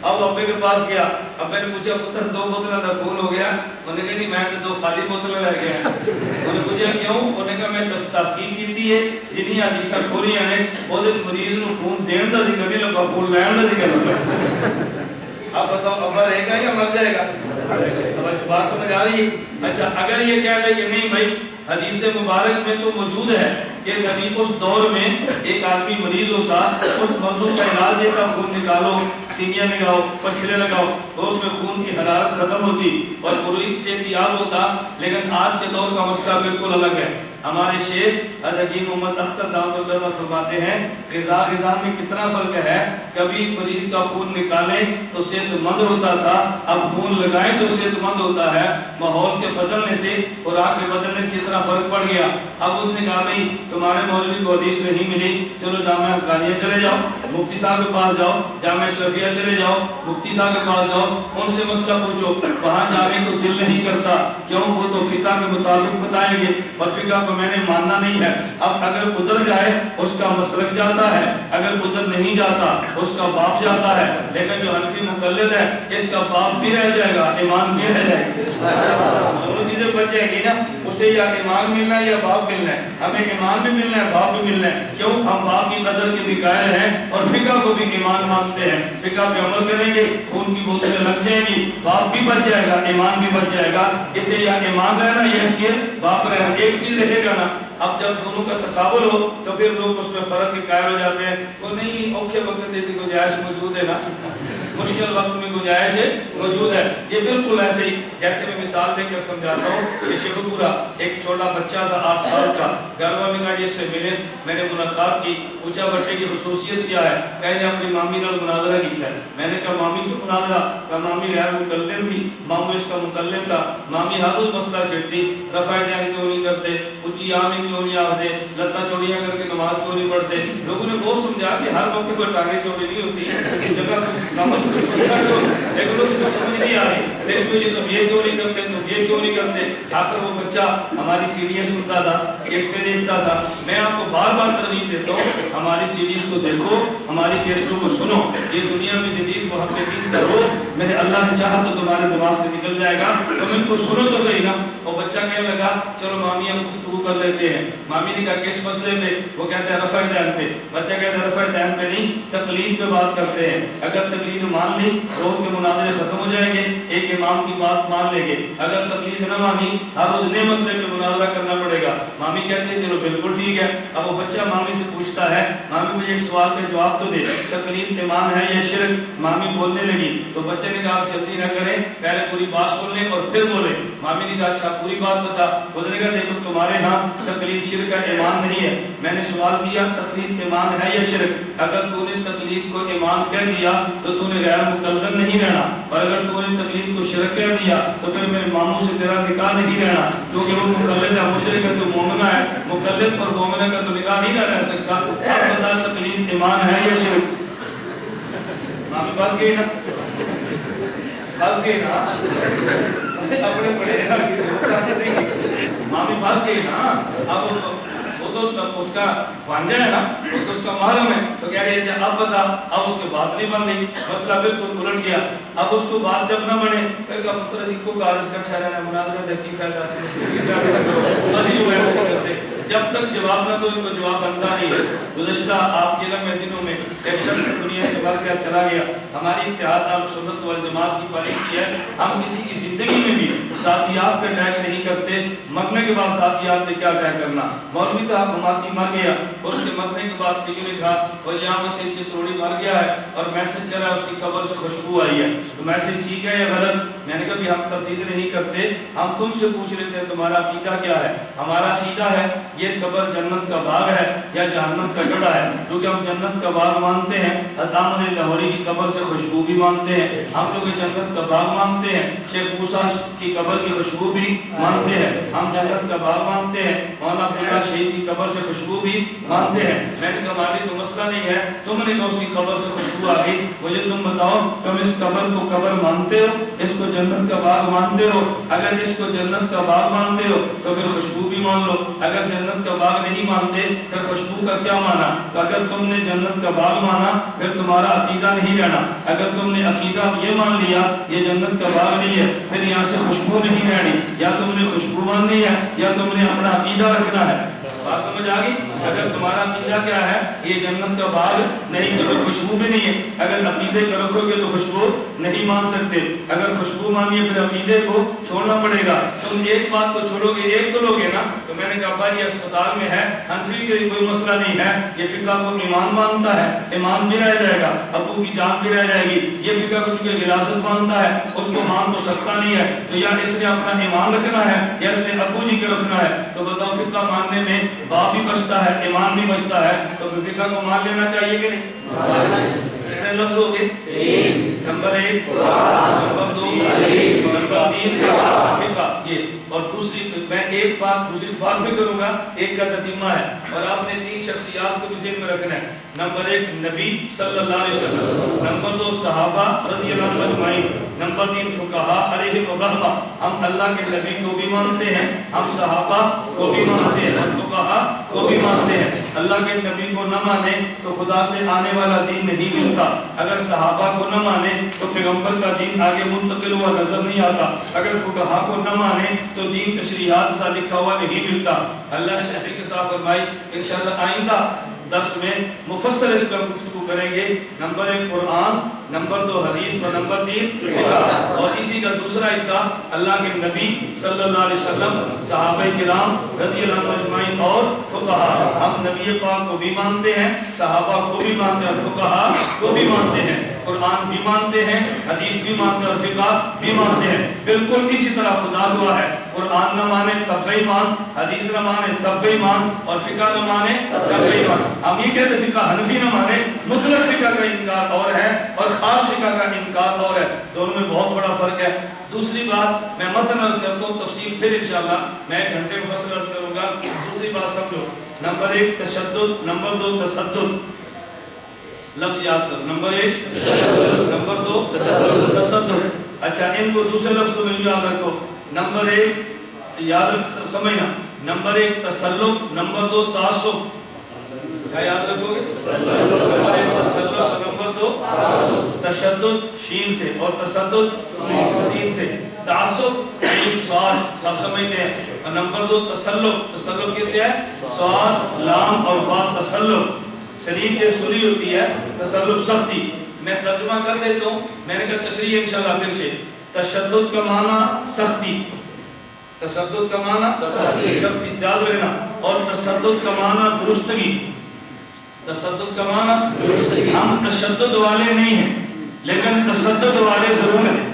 اب ابے کے پاس گیا، ابے نے پوچھا پتر 2 بوتل کا خون ہو گیا؟ انہوں نے کہا نہیں میں تو 2 خالی بوتلیں لے گیا۔ انہوں نے پوچھا کیوں؟ انہوں نے کہا میں تحقیق کی ہے جنہیں حدیثاں کھولیاں نے وہ مریض نو خون دین دا ذکر نہیں لگا، خون لین دا ذکر لگا۔ اب بتاؤ ابا رہے گا یا مر جائے گا؟ اب بات سمجھ آ رہی ہے؟ اچھا اگر یہ کہہ دے کہ نہیں بھائی حدیث مبارک میں تو موجود ہے کہ نبی اس دور میں ایک آدمی مریض ہوتا، اس مرضوں کا علاج یہ تھا خون نکالو، سینیاں لگاؤ، پچھلے لگاؤ، تو اس میں خون کی حرارت ختم ہوتی اور مریض صحت یاب ہوتا۔ لیکن آج کے دور کا مسئلہ بالکل الگ ہے۔ ہمارے شیخ حکیم محمد اختر دامت البرکاتہ فرماتے ہیں غذا میں کتنا فرق ہے، کبھی مریض کا خون نکالیں تو صحت مند ہوتا تھا، اب خون لگائیں تو صحت مند ہوتا ہے۔ ماحول کے بدلنے سے، خوراک کے بدلنے سے کتنا فرق پڑ گیا۔ اب اس نے کہا بھائی تمہارے مولوی کو حدیث نہیں ملی، چلو جامعہ حقانیہ چلے جاؤ، مفتی صاحب کے پاس جاؤ، جامعہ اشرفیہ چلے جاؤ، مفتی صاحب کے پاس جاؤ، ان سے مسئلہ پوچھو۔ وہاں جانے کو دل نہیں کرتا، کیوں؟ وہ تو فقہ کے مطابق بتائیں گے اور فقہ کو میں نے ماننا نہیں ہے۔ اب اگر ادھر جائے اس کا مسلک جاتا ہے، اگر ادھر نہیں جاتا اس کا باپ جاتا ہے۔ لیکن جو حنفی مقلد ہے اس کا باپ بھی رہ جائے گا، ایمان بھی رہ جائے گا، دونوں چیزیں بچ جائیں گی نا۔ اسے یا ایمان ملنا ہے یا باپ ملنا ہے، ہمیں ایمان بھی ملنا ہے باپ بھی ملنا ہے۔ کیوں؟ ہم باپ کی قدر کے بھی قائل ہیں اور فقہ کو بھی ایمان مانتے ہیں، فقہ پہ عمل کریں گے، خون کی بوتلیں لگ جائیں گی، باپ بھی بچ جائے گا، ایمان بھی بچ جائے گا۔ اسے یا ایمان رہنا یا اس کے باپ رہنا، ایک چیز رہے گا نا۔ اب جب دونوں کا تقابل ہو تو پھر لوگ اس میں فرق کے قائل ہو جاتے ہیں۔ وہ نہیں اوکھے وقت کی گنجائش موجود ہے نا، مشکل وقت میں گنجائش موجود ہے۔ یہ بالکل ایسے ہی جیسے میں مثال دے کر سمجھاتا ہوں کہ شیخ پورا ایک چھوٹا بچہ تھا 8 سال کا، گھر والے کا جس سے ملے، میں نے ملاقات کی، پوچھا بیٹے کی خصوصیت کیا ہے؟ کہنے اپنی مامی نے مناظرہ کیا ہے۔ میں نے کہا مامی سے مناظرہ؟ کہا مامی غیر مقلد تھی، مامو اس کا مقلد تھا، مامی ہر روز مسئلہ چھڑتی، رفع دین کیوں نہیں کرتے، اونچی آمین کیوں نہیں آتے، لتا چوڑیاں کر کے نماز کیوں نہیں پڑھتے۔ لوگوں نے بہت سمجھا کہ ہر موقع پر ٹانگیں چوڑی نہیں ہوتی، اس جگہ نماز کو سمجھا کرو، لیکن اس کو سمجھ نہیں آ رہی، لیکن مجھے تم یہ کیوں نہیں کرتے، تم یہ کیوں نہیں کرتے۔ آخر وہ بچہ ہماری سیڑھیاں سنتا تھا، کیسٹیں دیکھتا تھا۔ میں آپ کو بار بار ترغیب دیتا ہوں ہماری سیڑھیز کو دیکھو، ہماری کیسٹوں کو سنو، یہ دنیا میں جدید محققین کا روح میرے اللہ نے چاہا تو تمہارے دماغ سے نکل جائے گا، تم ان کو سنو تو صحیح نا۔ اور بچہ کہنے لگا چلو مامی ہم گفتگو کر لیتے ہیں۔ مامی نے کہا کس مسئلے پہ؟ وہ کہتے ہیں رفع دین پہ۔ بچہ کہتا ہے رفع دین پہ نہیں، تقلید پہ بات کرتے ہیں۔ اگر تقلید مان لی روز کے مناظرے ختم ہو جائیں گے، ایک امام کی بات مان لیں گے۔ اگر تقلید نہ مانی ہر روز نئے مسئلے پہ مناظرہ کرنا پڑے گا۔ مامی کہتے ہیں چلو بالکل ٹھیک ہے۔ اب وہ بچہ مامی سے پوچھتا ہے مامی مجھے ایک سوال کا جواب تو دے، تقلید ایمان ہے یا شرک؟ مامی بولنے لگی تو بچے نے کہا آپ جلدی نہ کریں، پہلے پوری بات سن لیں اور پھر بولیں۔ مامی نے کہا اچھا پوری بات بتا۔ اس نے کہا دیکھو تمہارے ہاں تقلید شرک ہے، ایمان نہیں ہے۔ میں نے سوال کیا تقلید ایمان ہے یا شرک؟ اگر تو نے تقلید کو ایمان کہہ دیا تو تو نے غیر مقلد نہیں رہنا، اور اگر تو نے تقلید کو شرک کہہ دیا تو پھر میرے ماموں سے تیرا نکاح نہیں رہنا، کیونکہ وہ مقلد ہے، مشرک ہے، تو مومنہ ہے، مقلد اور مومنہ کا تو نکاح نہیں رہ سکتا۔ اب بتا تقلید ایمان ہے یا شرک؟ مامی پاس گئی نا، پاس گئی نا، اپنے بڑے مامی پاس گئی نا۔ اب وہ تو اس کا بھانجا ہے نا، وہ تو اس کا محرم ہے، تو کہہ رہی ہے اب بتا۔ اب اس کے بات نہیں بن رہی، مسئلہ بالکل الٹ گیا۔ اب اس کو بات جب نہ بنے پھر کہا پتر اسی کو کالج کا ٹھہرانا مناظرہ دے کی فائدہ، اسی جو ہے وہ کرتے جب تک جواب نہ دو ان کو جواب بنتا نہیں ہے۔ گزشتہ آپ کے لمحے دنوں میں ایک شخص دنیا سے مر گیا چلا گیا۔ ہماری اتحاد اہل سنت والجماعت کی پالیسی ہے ہم کسی کی زندگی میں بھی ذاتیات پہ اٹیک نہیں کرتے، مرنے کے بعد ذاتیات پہ کیا اٹیک کرنا۔ مولوی صاحب مماتی مر گیا، اس کے مرنے کے بعد کسی نے کہا وہ یہاں مسجد کی توڑی مر گیا ہے اور میسج چلا اس کی قبر سے خوشبو آئی ہے، تو میسج ٹھیک ہے یا غلط؟ میں نے کہا بھی ہم تردید نہیں کرتے، ہم تم سے پوچھ لیتے ہیں تمہارا عقیدہ کیا ہے؟ ہمارا عقیدہ ہے یہ قبر جنت کا باغ ہے یا جہنم کا گڑھا ہے، کیونکہ ہم جنت کا باغ مانتے ہیں، احمد لاہوری کی قبر سے خوشبو بھی مانتے ہیں، ہم لوگ جنت کا باغ مانتے ہیں، شیخ موسیٰ کی قبر کی خوشبو بھی مانتے ہیں، ہم جنت کا باغ مانتے ہیں، مولانا عبداللہ شہید کی قبر سے خوشبو بھی مانتے ہیں۔ میں نے کہا ہماری تو مسئلہ نہیں ہے، تم نے کہا اس کی قبر سے خوشبو آ گئی، مجھے تم بتاؤ تم اس قبر کو قبر مانتے ہو، اس کو جنت کا باغ مانتے ہو؟ اگر اس کو جنت کا باغ مانتے ہو تو پھر خوشبو بھی مان لو، اگر جنت کا باغ نہیں مانتے پھر خوشبو کا کیا مانا؟ تو اگر تم نے جنت کا باغ مانا پھر تمہارا عقیدہ نہیں رہنا، اگر تم نے عقیدہ یہ مان لیا یہ جنت کا باغ نہیں ہے پھر یہاں سے خوشبو نہیں رہنی، یا تم نے خوشبو ماننی ہے یا تم نے اپنا عقیدہ رکھنا ہے۔ بات سمجھ آ گئی؟ اگر تمہارا عقیدہ کیا ہے یہ جنت کا باغ نہیں تو خوشبو بھی نہیں ہے، اگر عقیدے کو رکھو گے تو خوشبو نہیں مان سکتے، اگر خوشبو مانیے پھر عقیدے کو چھوڑنا پڑے گا۔ تم ایک بات کو چھوڑو گے ایک تو لوگے نا، تو میں نے کہا بھائی اسپتال میں ہے حنفی کے لیے کوئی مسئلہ نہیں ہے، یہ فقہ کو ایمان مانتا ہے، ایمان بھی رہ جائے گا، ابو کی جان بھی رہ جائے گی، یہ فقہ کو چونکہ غلاظت مانتا ہے اس کو مان تو سکتا نہیں ہے، تو یا اس نے اپنا ایمان رکھنا ہے یا اس نے ابو جی کے رکھنا ہے، تو بتاؤ فقہ ماننے میں باپ بھی بچتا ہے ایمان بھی بچتا ہے، تو فقہ کو مان لینا چاہیے کہ نہیں؟ کتنے لفظ ہو گئے؟ نمبر 1 نمبر 2 نمبر 3 فقہ، یہ اور دوسری میں ایک بات دوسری بات بھی کروں گا، ایک کا تتیمہ ہے اور آپ نے 3 شخصیات کو بھی ذہن میں رکھنا ہے۔ نمبر 1 نبی صلی اللہ علیہ وسلم، نمبر 2 صحابہ رضی اللہ عنہم اجمعین، نمبر 3 فقہاء علیہم الرحمہ۔ ہم اللہ کے نبی کو بھی مانتے ہیں، ہم صحابہ کو بھی مانتے ہیں، ہم فقہاء کو بھی مانتے ہیں۔ اللہ کے نبی کو نہ مانے تو خدا سے آنے والا دین نہیں ملتا، اگر صحابہ کو نہ مانے تو پیغمبر کا دین آگے منتقل ہوا نظر نہیں آتا، اگر فقہاء کو نہ مانے تو دین تشریحات سا لکھا ہوا نہیں ملتا۔ اللہ نے ایسی کتاب فرمائی، انشاءاللہ آئندہ درس میں مفصل اس پر گفتگو کریں گے۔ نمبر 1 قرآن، نمبر 2 حدیث اور نمبر 3 فقہ، اور اسی کا دوسرا حصہ اللہ کے نبی صلی اللہ علیہ وسلم، صحابہ کرام رضی اللہ عنہم اجمعین اور فقہاء۔ ہم نبی پاک کو بھی مانتے ہیں، صحابہ کو بھی مانتے ہیں اور فقہاء کو بھی مانتے ہیں، قرآن بھی مانتے ہیں، حدیث بھی مانتے ہیں اور فقہ بھی مانتے ہیں۔ بالکل اسی طرح خدا دعا ہے، قرآن نہ مانے تب بھی مان، حدیث نہ مانے تب بھی مان اور فقہ نہ مانے تب بھی مان۔ ہم یہ کہتے ہیں فقہ حنفی نہ مانے، مطلق فقہ کا انکار اور ہے اور خاص فقہ کا انکار اور ہے، دونوں میں بہت بڑا فرق ہے۔ دوسری بات میں متن عرض کرتا ہوں، تفصیل پھر انشاءاللہ میں 1 گھنٹے مفصل عرض کروں گا۔ دوسری بات سمجھو، نمبر 1 تشدد، نمبر 2 تسدد، لفظ یاد کرو، نمبر 1 نمبر 2 تسدد۔ اچھا ان کو دوسرے لفظوں میں یاد رکھو، نمبر 1 یاد رکھ سمجھنا، نمبر 1 تسلط، نمبر 2 تعصب، کیا یاد رکھو گے؟ نمبر 1 تسلط اور نمبر 2 تشدد شین سے اور تسدد سین سے، تعصب سواد سب سمجھتے ہیں، اور نمبر 2 تسلط، تسلط کس سے ہے؟ سواد لام اور با تسلط، سلیم کے سوری ہوتی ہے، تسلط سختی۔ میں ترجمہ کر دیتا ہوں، میں نے کہا تشریح انشاءاللہ پھر سے۔ تشدد کا معنی سختی، تشدد کا معنی سختی یاد رکھنا، اور تشدد کا معنی درستگی، تشدد کا معنی درستگی۔ ہم تشدد والے نہیں ہیں لیکن تشدد والے ضرور ہیں،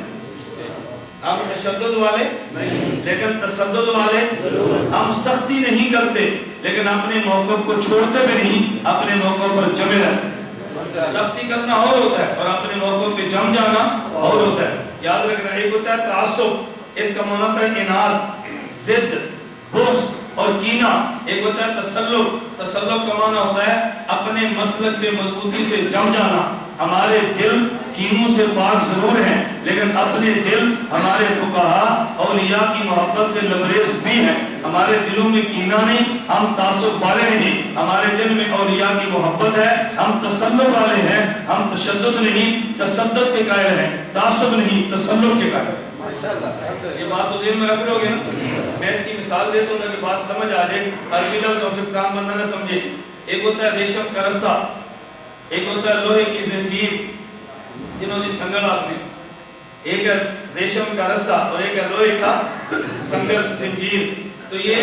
ہم تشدد والے نہیں لیکن تشدد والے ضرور ہیں۔ ہم سختی نہیں کرتے لیکن اپنے موقف کو چھوڑتے بھی نہیں، اپنے موقف پر جمے رہتے ہیں۔ سختی کرنا اور ہوتا ہے اور اپنے موقف پہ جم جانا اور ہوتا ہے، یاد رکھنا۔ ایک ہوتا ہے تعصب، اس کا معنی ہوتا ہے اناد، ضد، بغض اور کینہ۔ ایک ہوتا ہے تسلط، تسلط کا معنی ہوتا ہے اپنے مسلک پہ مضبوطی سے جم جانا۔ ہمارے دل کینوں سے پاک ضرور ہیں لیکن اپنے دل ہمارے فقہاء اولیاء کی محبت سے لبریز بھی ہیں، ہمارے دلوں میں کینہ نہیں، ہم تعصب والے نہیں، ہمارے دل میں اولیاء کی محبت ہے، ہم تسلط والے ہیں، ہم تشدد نہیں تسدد کے قائل ہیں، تعصب نہیں تسلط کے قائل ہیں۔ یہ بات تو ذہن میں رکھ لو گے نا. میں اس کی مثال دیتا ہوں تاکہ بات سمجھ آ جائے. عربی لفظ اور صرف کام بندہ نہ سمجھے. ایک ہوتا ہے ریشم کا رسہ, ایک ہوتا ہے لوہے کی زنجیر, جنہوں سے سنگل آپ نے. ایک ہے ریشم کا رسہ اور ایک ہے لوہے کا سنگل زنجیر. تو یہ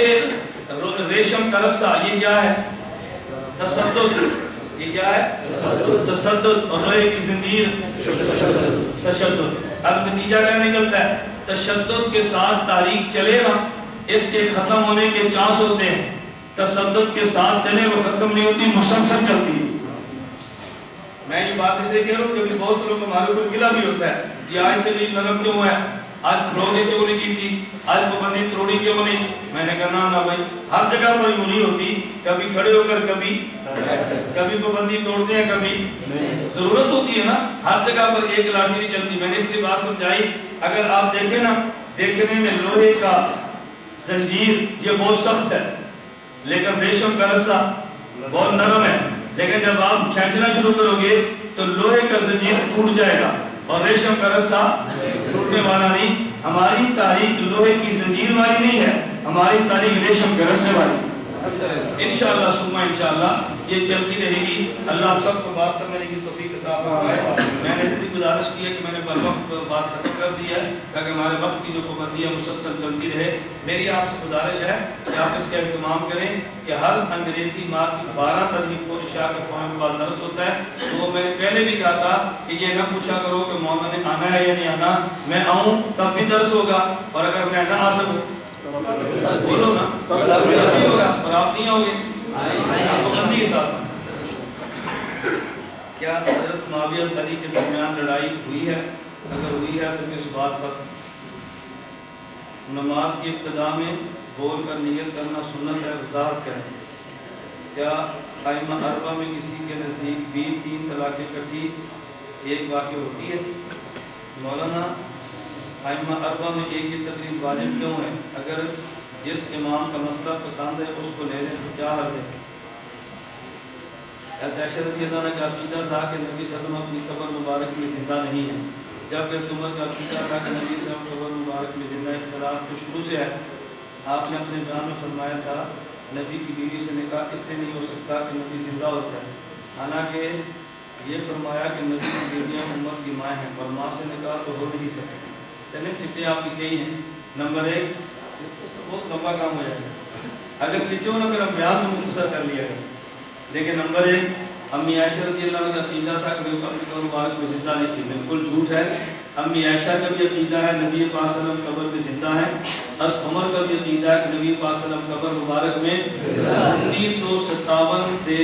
ریشم کا رسہ یہ کیا ہے؟ تسدد. یہ کیا ہے؟ تسدد. اور لوہے کی زنجیر تشدد. اب نتیجہ کیا نکلتا ہے؟ تشدد کے ساتھ تاریخ چلے نا, اس کے ختم ہونے کے چانس ہوتے ہیں. تشدد کے ساتھ چلے وہ ختم نہیں ہوتی, مسلسل چلتی ہے. میں یہ بات اس لیے کہہ رہا ہوں کہ بہت سے لوگوں کو ہمارے اوپر گلا بھی ہوتا ہے یہ آج تقریب نرم کیوں ہے, آج کھلونے کیوں نہیں کی تھی, آج پابندی توڑی کیوں نہیں. میں نے کہا نہ بھائی, ہر جگہ پر یوں نہیں ہوتی. کبھی کھڑے ہو کر کبھی پابندی توڑتے ہیں, کبھی ضرورت ہوتی ہے نا. ہر جگہ پر ایک لاٹھی نہیں چلتی. میں نے اس لیے بات سمجھائی. اگر آپ دیکھیں نا, دیکھنے میں لوہے کا زنجیر یہ بہت سخت ہے, لیکن ریشم کا رسہ بہت نرم ہے. لیکن جب آپ کھینچنا شروع کرو گے تو لوہے کا زنجیر ٹوٹ جائے گا اور ریشم کا رسہ ٹوٹنے والا نہیں. ہماری تاریخ لوہے کی زنجیر والی نہیں ہے, ہماری تاریخ ریشم کے رسے والی. انشاءاللہ ثم انشاءاللہ یہ چلتی رہے گی. اللہ آپ سب کو بات سمجھنے کی توفیق عطا فرمائے. میں نے اتنی گزارش کی ہے کہ میں نے پر وقت بات ختم کر دی ہے تاکہ ہمارے وقت کی جو پابندی ہے مسلسل چلتی رہے. میری آپ سے گزارش ہے کہ آپ اس کا اہتمام کریں کہ ہر انگریزی ماہ کی 12 تاریخ کو عشاء کے فوراً بعد درس ہوتا ہے. تو میں نے پہلے بھی کہا تھا کہ یہ نہ پوچھا کرو کہ مولانا نے آنا ہے یا نہیں آنا. میں آؤں تب بھی درس ہوگا, اور اگر میں نہ آ سکوں بولو نا نہیں ہوگا, اور آپ نہیں آؤ گے پابندی کے ساتھ. کیا حضرت معاویہ اور علی کے درمیان لڑائی ہوئی ہے؟ اگر ہوئی ہے تو کس بات پر؟ نماز کی ابتدا میں بول کر نیت کرنا سنت ہے, وضاحت کریں. کیا ائمہ اربعہ میں کسی کے نزدیک بھی 3 طلاقیں اکٹھی ایک واقع ہوتی ہے؟ مولانا ائمہ اربعہ میں ایک ہی تقریب واجب کیوں ہے؟ اگر جس امام کا مسئلہ پسند ہے اس کو لے لیں تو کیا حل ہے؟ عائشہ رضی اللہ عنہ کا عقیدہ تھا کہ نبی صلی اللہ علیہ وسلم اپنی قبر مبارک میں زندہ نہیں ہے, جبکہ عمر کا عقیدہ تھا کہ نبی صلی اللہ علیہ وسلم قبر مبارک میں زندہ. اختلاف تو شروع سے ہے. آپ نے اپنے بیان میں فرمایا تھا نبی کی بیوی سے نکاح اس لیے نہیں ہو سکتا کہ نبی زندہ ہوتا ہے, حالانکہ یہ فرمایا کہ نبی کی بیویاں امت کی ماں ہیں, اور ماں سے نکاح تو ہو نہیں سکتا. چلیں چٹے آپ کی کئی ہیں. نمبر 1 بہت لمبا کام ہو جائے گا اگر چٹے ہونا پھر ہم بیان میں مختصر کر لیا گیا. دیکھیں نمبر 1, امی عائشہ رضی اللہ عنہ کا عقیدہ تھا کہ وہ اپنی قبر مبارک میں زندہ نہیں تھی. بالکل جھوٹ ہے. امی عائشہ کا بھی عقیدہ ہے نبی پاک صلی اللہ علیہ وسلم قبر میں زندہ ہے. عمر کا بھی عقیدہ ہے کہ نبی پاک صلی اللہ علیہ وسلم قبر مبارک میں 1957 سے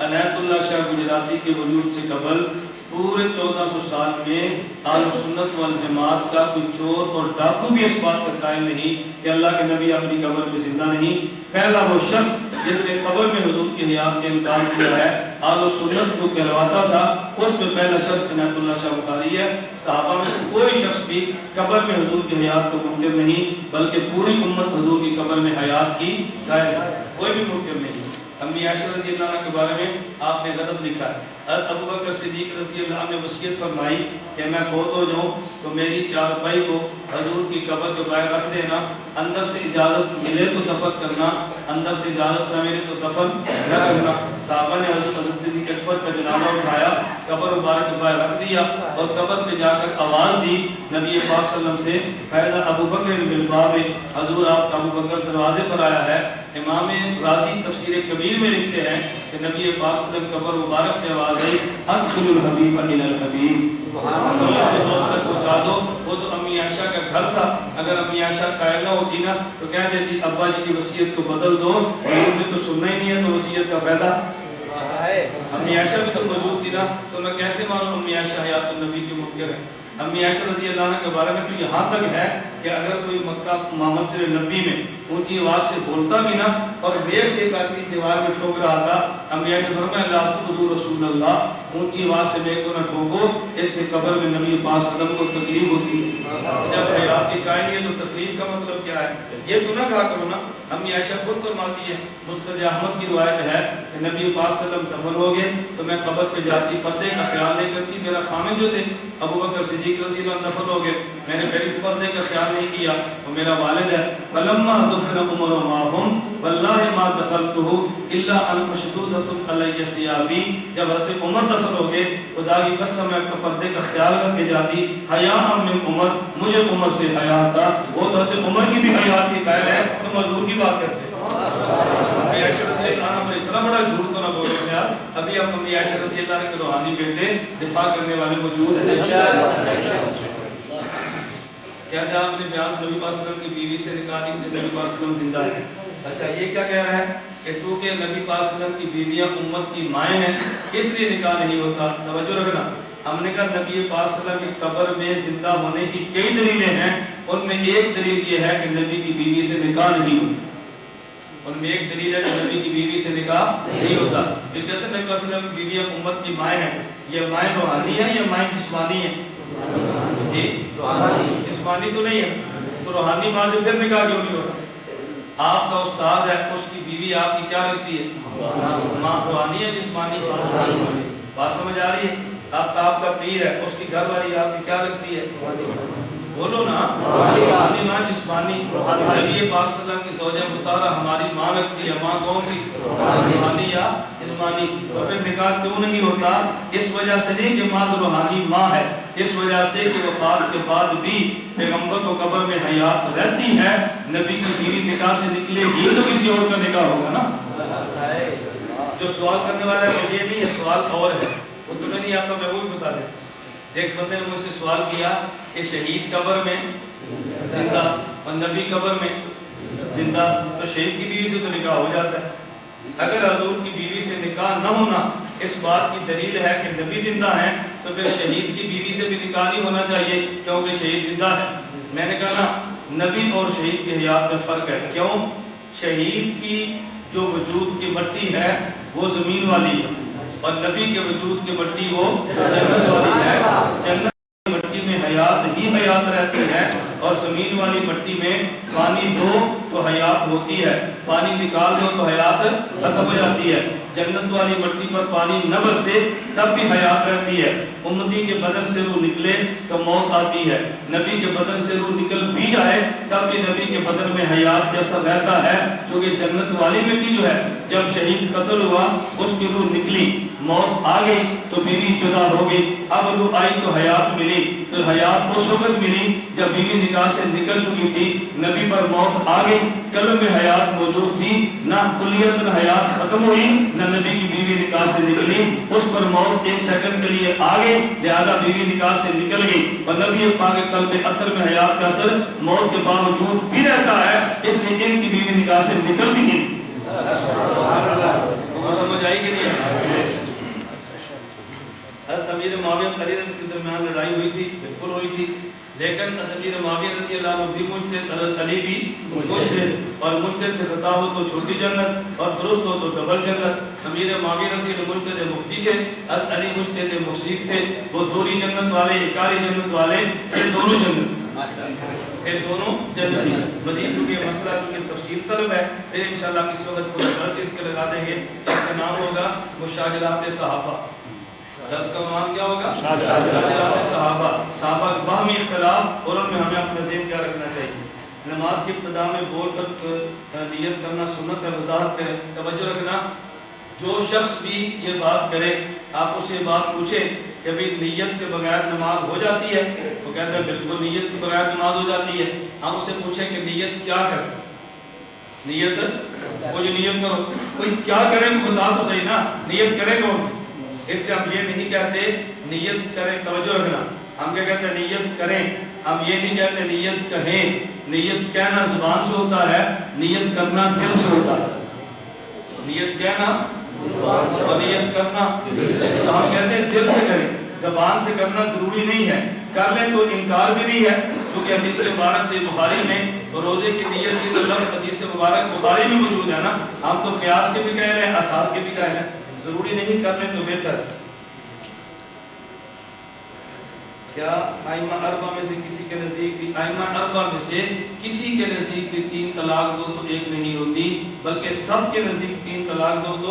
عنایت اللہ شاہ گجراتی کے وجود سے قبل پورے 1400 سال میں اہل سنت والجماعت کا کوئی چور اور ڈاکو بھی اس بات کا قائل نہیں کہ اللہ کے نبی اپنی قبر میں زندہ نہیں. پہلا وہ شخص جس نے قبر میں حضور کی حیات کے انکار کیا ہے, اہل سنت کو کہلواتا تھا, اس میں پہلا شخص عنایت اللہ شاہ بخاری ہے. صحابہ میں سے کوئی شخص بھی قبر میں حضور کی حیات کو منکر نہیں, بلکہ پوری امت حضور کی قبر میں حیات کی قائل ہے, کوئی بھی منکر نہیں. امی عائشہ رضی اللہ عنہ کے بارے میں آپ نے غلط لکھا ہے. حضرت ابو بکر صدیق رضی اللہ عنہ نے وصیت فرمائی کہ میں فوت ہو جاؤں تو میری چارپائی کو حضور کی قبر کے باہر رکھ دینا, اندر سے اجازت ملے تو دفن کرنا, اندر سے اجازت نہ ملے تو دفن نہ کرنا. صحابہ نے حضرت صدیق اکبر کا جنازہ اٹھایا, قبر مبارک کے باہر رکھ دیا اور قبر پہ جا کر آواز دی نبی پاک صلی اللہ علیہ وسلم سے, فیض ابو بکر بالباب, حضور آپ کا ابو بکر دروازے پر آیا ہے. امام رازی تفسیر کبیر میں لکھتے ہیں کہ نبی پاک صلی اللہ علیہ وسلم قبر مبارک سے آواز آئی, ادخل الحبیب الی الحبیب, اس کے دوست تک پہنچا دو. وہ تو امی عائشہ کا گھر تھا, اگر امی عائشہ قائل نہ ہوتی نا تو کہہ دیتی ابا جی کی وصیت کو بدل دو, حضور نے تو سننا ہی نہیں ہے تو وصیت کا فائدہ. امی عائشہ بھی تو موجود تھی نا, تو میں کیسے مانوں امی عائشہ حیات النبی کی منکر ہے. امی عائشہ رضی اللہ عنہ کے بارے میں تو یہاں تک ہے کہ اگر کوئی مکہ مسجد نبی میں اونچی آواز سے بولتا بھی نا اور دیکھ ایک آدمی دیوار میں ٹھوک رہا تھا, امی عائشہ فرمایا لا تؤذوا رسول اللہ, اونچی آواز سے دیکھ کو نہ ٹھوکو, اس سے قبر میں نبی پاک صلی اللہ علیہ وسلم کو تکلیف ہوتی. جب حیات باقی قائلیت و تکلیف کا مطلب کیا ہے؟ یہ تو نہ کہا کرو نا. امی عائشہ خود فرماتی ہے, مسند احمد کی روایت ہے کہ نبی پاک صلی اللہ علیہ وسلم دفن ہو گئے تو میں قبر پہ جاتی, پردے کا خیال نہیں کرتی. میرا خامن جو تھے ابو بکر صدیق رضی اللہ عنہ دفن ہو گئے, میں نے پھر پردے کا خیال نہیں کیا. وہ میرا والد ہے. فلما دفن عمر معهم والله ما دخلته الا ان مشدودۃ علی ثيابی. جب حضرت عمر دفن ہو گئے, خدا کی قسم میں پردے کا خیال کر کے جاتی. حیاء من عمر, مجھے عمر سے حیا تھا. وہ تو حضرت عمر کی بھی حیات کی قائل ہے, تم حضور کی بات کرتے. امی عائشہ رضی اللہ عنہ پر اتنا بڑا جھوٹ تو نہ بولو یار. ابھی اب امی عائشہ رضی اللہ عنہ کے روحانی بیٹے دفاع کرنے والے موجود ہیں. کہتے ہیں آپ نے بیان نبی پاک صلی اللہ علیہ وسلم کی بیوی سے نکاح نہیں, نبی پاک صلی اللہ علیہ وسلم زندہ ہے. اچھا یہ کیا کہہ رہا ہے کہ چونکہ نبی پاک صلی اللہ علیہ وسلم کی بیویاں امت کی مائیں ہیں اس لیے نکاح نہیں ہوتا. توجہ رکھنا, ہم نے کہا نبی پاک صلی اللہ علیہ وسلم کی قبر میں زندہ ہونے کی کئی دلیلیں ہیں, ان میں ایک دلیل یہ ہے کہ نبی کی بیوی سے نکاح نہیں ہوتا. ان میں ایک دلیل ہے کہ نبی کی بیوی سے نکاح نہیں ہوتا. پھر کہتے ہیں نبی صلی اللہ علیہ وسلم کی بیویاں امت کی مائیں ہیں. یہ مائیں روحانی ہیں یا مائیں جسمانی ہیں؟ جسمانی تو نہیں ہے, تو روحانی ماں سے پھر نکاح کیوں نہیں ہو رہا؟ آپ کا استاد ہے, اس کی بیوی آپ کی کیا لگتی ہے؟ ماں. روحانی ہے جسمانی؟ بات سمجھ آ رہی ہے؟ آپ کا پیر ہے, اس کی گھر والی آپ کی کیا لگتی ہے؟ بولو نا, روحانی ماں جسمانی. نبی پاک صلی اللہ علیہ وسلم کی زوجہ مطہرہ ہماری ماں لگتی ہے. ماں کون سی؟ روحانی یا جسمانی. تو پھر نکاح کیوں نہیں ہوتا؟ اس وجہ سے نہیں کہ ماں روحانی ماں ہے, اس وجہ سے کہ وفات کے بعد بھی پیغمبر کو قبر میں حیات رہتی ہے. نبی کی بیوی نکاح سے نکلے گی تو کسی اور کا نکاح ہوگا نا. جو سوال کرنے والا ہے وہ یہ نہیں ہے, سوال اور ہے, وہ تمہیں نہیں آتا, میں وہی بتا دیتا. ایک بندے نے مجھ سے سوال کیا کہ شہید قبر میں زندہ اور نبی قبر میں زندہ, تو شہید کی بیوی سے تو نکاح ہو جاتا ہے. اگر حضور کی بیوی سے نکاح نہ ہونا اس بات کی دلیل ہے کہ نبی زندہ ہیں, تو پھر شہید کی بیوی سے بھی نکاح نہیں ہونا چاہیے کیونکہ شہید زندہ ہے. میں نے کہا نا, نبی اور شہید کی حیات میں فرق ہے. کیوں؟ شہید کی جو وجود کی مٹی ہے وہ زمین والی ہے, اور نبی کے وجود کی مٹی وہ جنت والی ہے. جنت کی مٹی میں حیات ہی حیات رہتی ہے, اور زمین والی مٹی میں پانی دو تو حیات ہوتی ہے, پانی نکال دو تو حیات ختم ہو جاتی ہے. جنت والی مٹی پر پانی نہ برسے تب بھی حیات رہتی ہے. امتی کے بدن سے روح نکلے تو موت آتی ہے, نبی کے بدن سے روح نکل بھی جائے تب بھی نبی کے بدن میں حیات جیسا رہتا ہے. کیونکہ جنت والی مٹی جو ہے, جب شہید قتل ہوا اس کی روح نکلی, موت آ گئی تو بیوی جدا ہو گئی, اب روح آئی تو حیات ملی. تو حیات اس وقت ملی جب بیوی نکاح سے نکل چکی تھی, نبی پر موت آ گئی, قلب میں حیات موجود تھی, نہ کلیت حیات ختم ہوئی نہ نبی کی بیوی نکاح سے نکلی, اس پر موت ایک سیکنڈ کے لیے آ گئی, لہذا بیوی نکاح سے نکل گئی. اور نبی پاک کے قلب اثر میں حیات کا اثر موت کے باوجود بھی رہتا ہے, اس لیے ان کی بیوی نکاح سے نکلتی نہیں. سمجھ آئی کہ نہیں؟ حضرت امیر معاویہ علی رضی کے درمیان لڑائی ہوئی تھی, بالکل ہوئی تھی, لیکن امیر معاویہ رضی اللہ عنہ بھی مجتہد, حضرت علی بھی مجتہد, اور مجتہد سے خطا ہو تو چھوٹی جنت اور درست ہو تو ڈبل جنت. امیر معاویہ رضی اللہ مجتہد مفتی تھے, حضرت علی مجتہد مصیب تھے. وہ دوری جنت والے, اکالی جنت والے تھے, دونوں جنتی. مزید کیونکہ مسئلہ کیونکہ تفصیل طلب ہے, پھر انشاءاللہ کس وقت پورا درس اس کے لگا دیں گے. اس کا نام ہوگا مشاجرات صحابہ. درس کا عنوان کیا ہوگا؟ مشاجرات صحابہ. صحابہ کا باہمی اختلاف اور ان میں ہمیں اپنا ذہن کیا رکھنا چاہیے. نماز کی ابتدا میں بول کر نیت کرنا سنت ہے, وضاحت کریں. توجہ رکھنا, جو شخص بھی یہ بات کرے آپ اسے بات پوچھیں کہ بھئی نیت کے بغیر نماز ہو جاتی ہے, وہ کہتا ہے بالکل نیت کے بغیر نماز ہو جاتی ہے. ہم اس سے پوچھیں کہ نیت کیا کریں, نیت وہ جو نیت کرو, کوئی کیا کرے تو بتا تو صحیح نا, نیت کرے کون. اس لیے ہم یہ نہیں کہتے نیت کریں. توجہ رکھنا, ہم کیا کہتے ہیں نیت کریں, ہم یہ نہیں کہتے نیت کہیں. نیت کہنا زبان سے ہوتا ہے, نیت کرنا دل سے ہوتا ہے. نیت کہنا اور نیت کرنا تو ہم کہتے ہیں دل سے کریں, زبان سے کرنا ضروری نہیں ہے. کر لیں تو انکار بھی نہیں ہے, کیونکہ حدیث مبارک سے بخاری میں روزے کی نیت کی لفظ حدیث مبارک بخاری میں موجود ہے نا. ہم تو قیاس کے بھی کہہ رہے ہیں, آثار کے بھی کہہ رہے ہیں, ضروری نہیں, کر لیں تو بہتر ہے. کیا ائمہ اربعہ میں سے کسی کے نزدیک بھی ائمہ اربعہ میں سے کسی کے نزدیک بھی 3 طلاق دو تو ایک نہیں ہوتی، بلکہ سب کے نزدیک 3 طلاق دو تو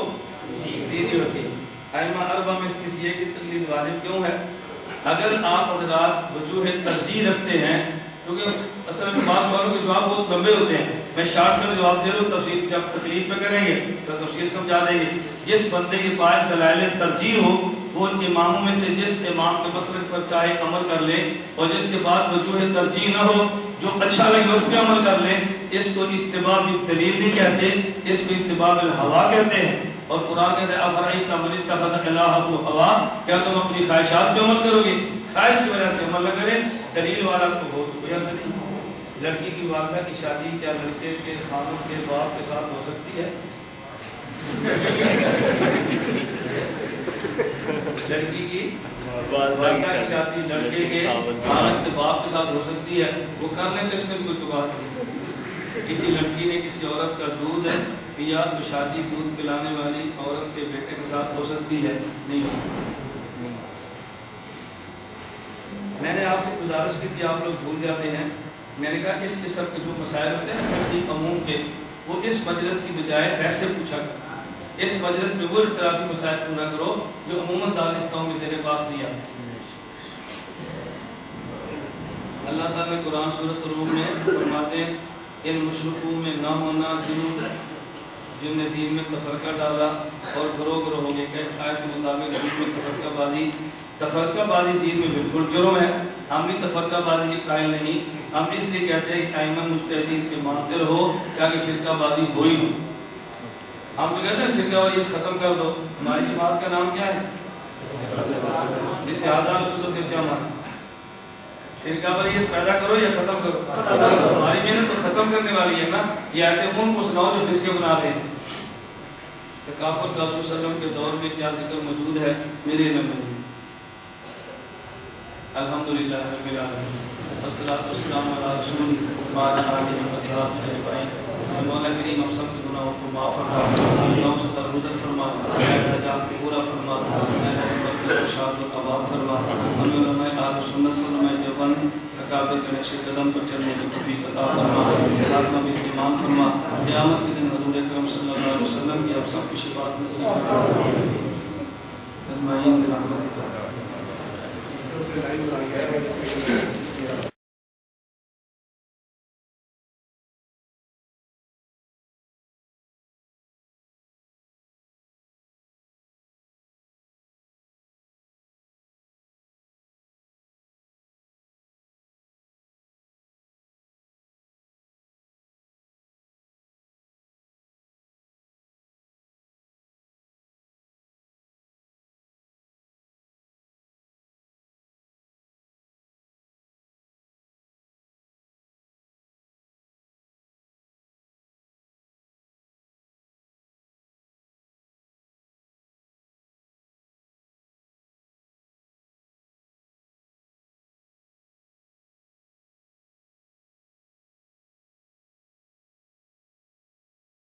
3 ہی ہوتی ہے۔ ائمہ اربعہ میں سے کسی ایک کی تقلید واجب کیوں ہے؟ اگر آپ حضرات وجوہ ترجیح رکھتے ہیں، کیونکہ اصل میں بعض والوں کے جواب بہت لمبے ہوتے ہیں، میں شارٹ میں جواب دے رہا ہوں، تفصیل جب تقلید پہ کریں گے تو تفصیل سمجھا دیں گے۔ جس بندے کے پاس دلائل ترجیح ہو وہ ان اماموں میں سے جس امام کے مسلک پر چاہے عمل کر لے، اور جس کے بعد وجوہ ترجیح نہ ہو، جو اچھا لگے اس پہ عمل کر لے۔ اس کو اتباع بالدلیل نہیں کہتے، اس کو اتباع بالہوا کہتے ہیں۔ اور قرآن کہتا ہے افرأیت من اتخذ الہہ ہوا، کیا تم اپنی خواہشات پہ عمل کرو گے؟ خواہش کی وجہ سے عمل نہ کریں، دلیل والا تو ہو تو کوئی عرض نہیں۔ لڑکی کی والدہ کی شادی کیا لڑکے کے خاوند کے باپ کے ساتھ ہو سکتی ہے؟ لڑکی کی والدہ کی شادی لڑکے کے خاوند کے باپ کے ساتھ ہو سکتی ہے؟ وہ کر لیں تو اس میں کوئی بات نہیں۔ کسی لڑکی نے کسی عورت کا دودھ پیا تو شادی دودھ پلانے والی عورت کے بیٹے کے ساتھ ہو سکتی ہے؟ نہیں ہو۔ میں نے آپ سے گزارش کی تھی، آپ لوگ بھول جاتے ہیں، میں نے کہا اس قسم کے جو مسائل ہوتے ہیں نا فقہی عموم کے، وہ اس مجلس کی بجائے ویسے پوچھا کرو۔ اس مجلس میں وہ اختلافی مسائل پورا کرو جو عموماً دارالفتاؤں میں زیر پاس نہیں آتے۔ اللہ تعالیٰ نے قرآن سورۃ الروم میں فرماتے ہیں ان مشرکوں میں نہ ہونا جن نے دین میں تفرقہ ڈالا اور گروہ گروہ ہو گئے کہ اس آیت کے مطابق دین میں تفرقہ بازی دین میں بالکل جرم ہے۔ ہم بھی تفرقہ بازی کے قائل نہیں، ہم اس لیے کہتے ہیں کہ ائمہ مجتہدین کے مانتے رہو تاکہ فرقہ بازی ہو ہی نہ۔ ہم تو کہتے ہیں فرقہ بازی ختم کر دو۔ ہماری جماعت کا نام کیا ہے؟ اتحاد السنت والجماعت۔ فرقہ واریت پیدا کرو یا ختم کرو؟ ہماری محنت تو ختم کرنے والی ہے نا۔ یہ آیتیں ان کو سناؤ جو فرقے بنا رہے ہیں۔ تکافل کا حضور صلی اللہ علیہ وسلم کے دور میں کیا ذکر موجود ہے میرے علم میں نہیں۔ الحمدللہ رب العالمین والصلاۃ والسلام علی رسول وعلی آلہ وصحبہ اجمعین۔ مولا کریم ہم سب کے گناہوں کو معاف فرما، گناہوں سے درگزر فرما، حاجات کو پورا فرما، صبر کو شاد و آباد فرما۔ ہمیں علماء اہل سنت علماء دیوبند اکابر کے نقش قدم پر چلنے کی توفیق عطا فرما، خاتمہ بالایمان فرما۔ قیامت کے دن حضور اکرم صلی اللہ علیہ وسلم کی ہم سب کی شفاعت نصیب فرما اجمعین برحمتک۔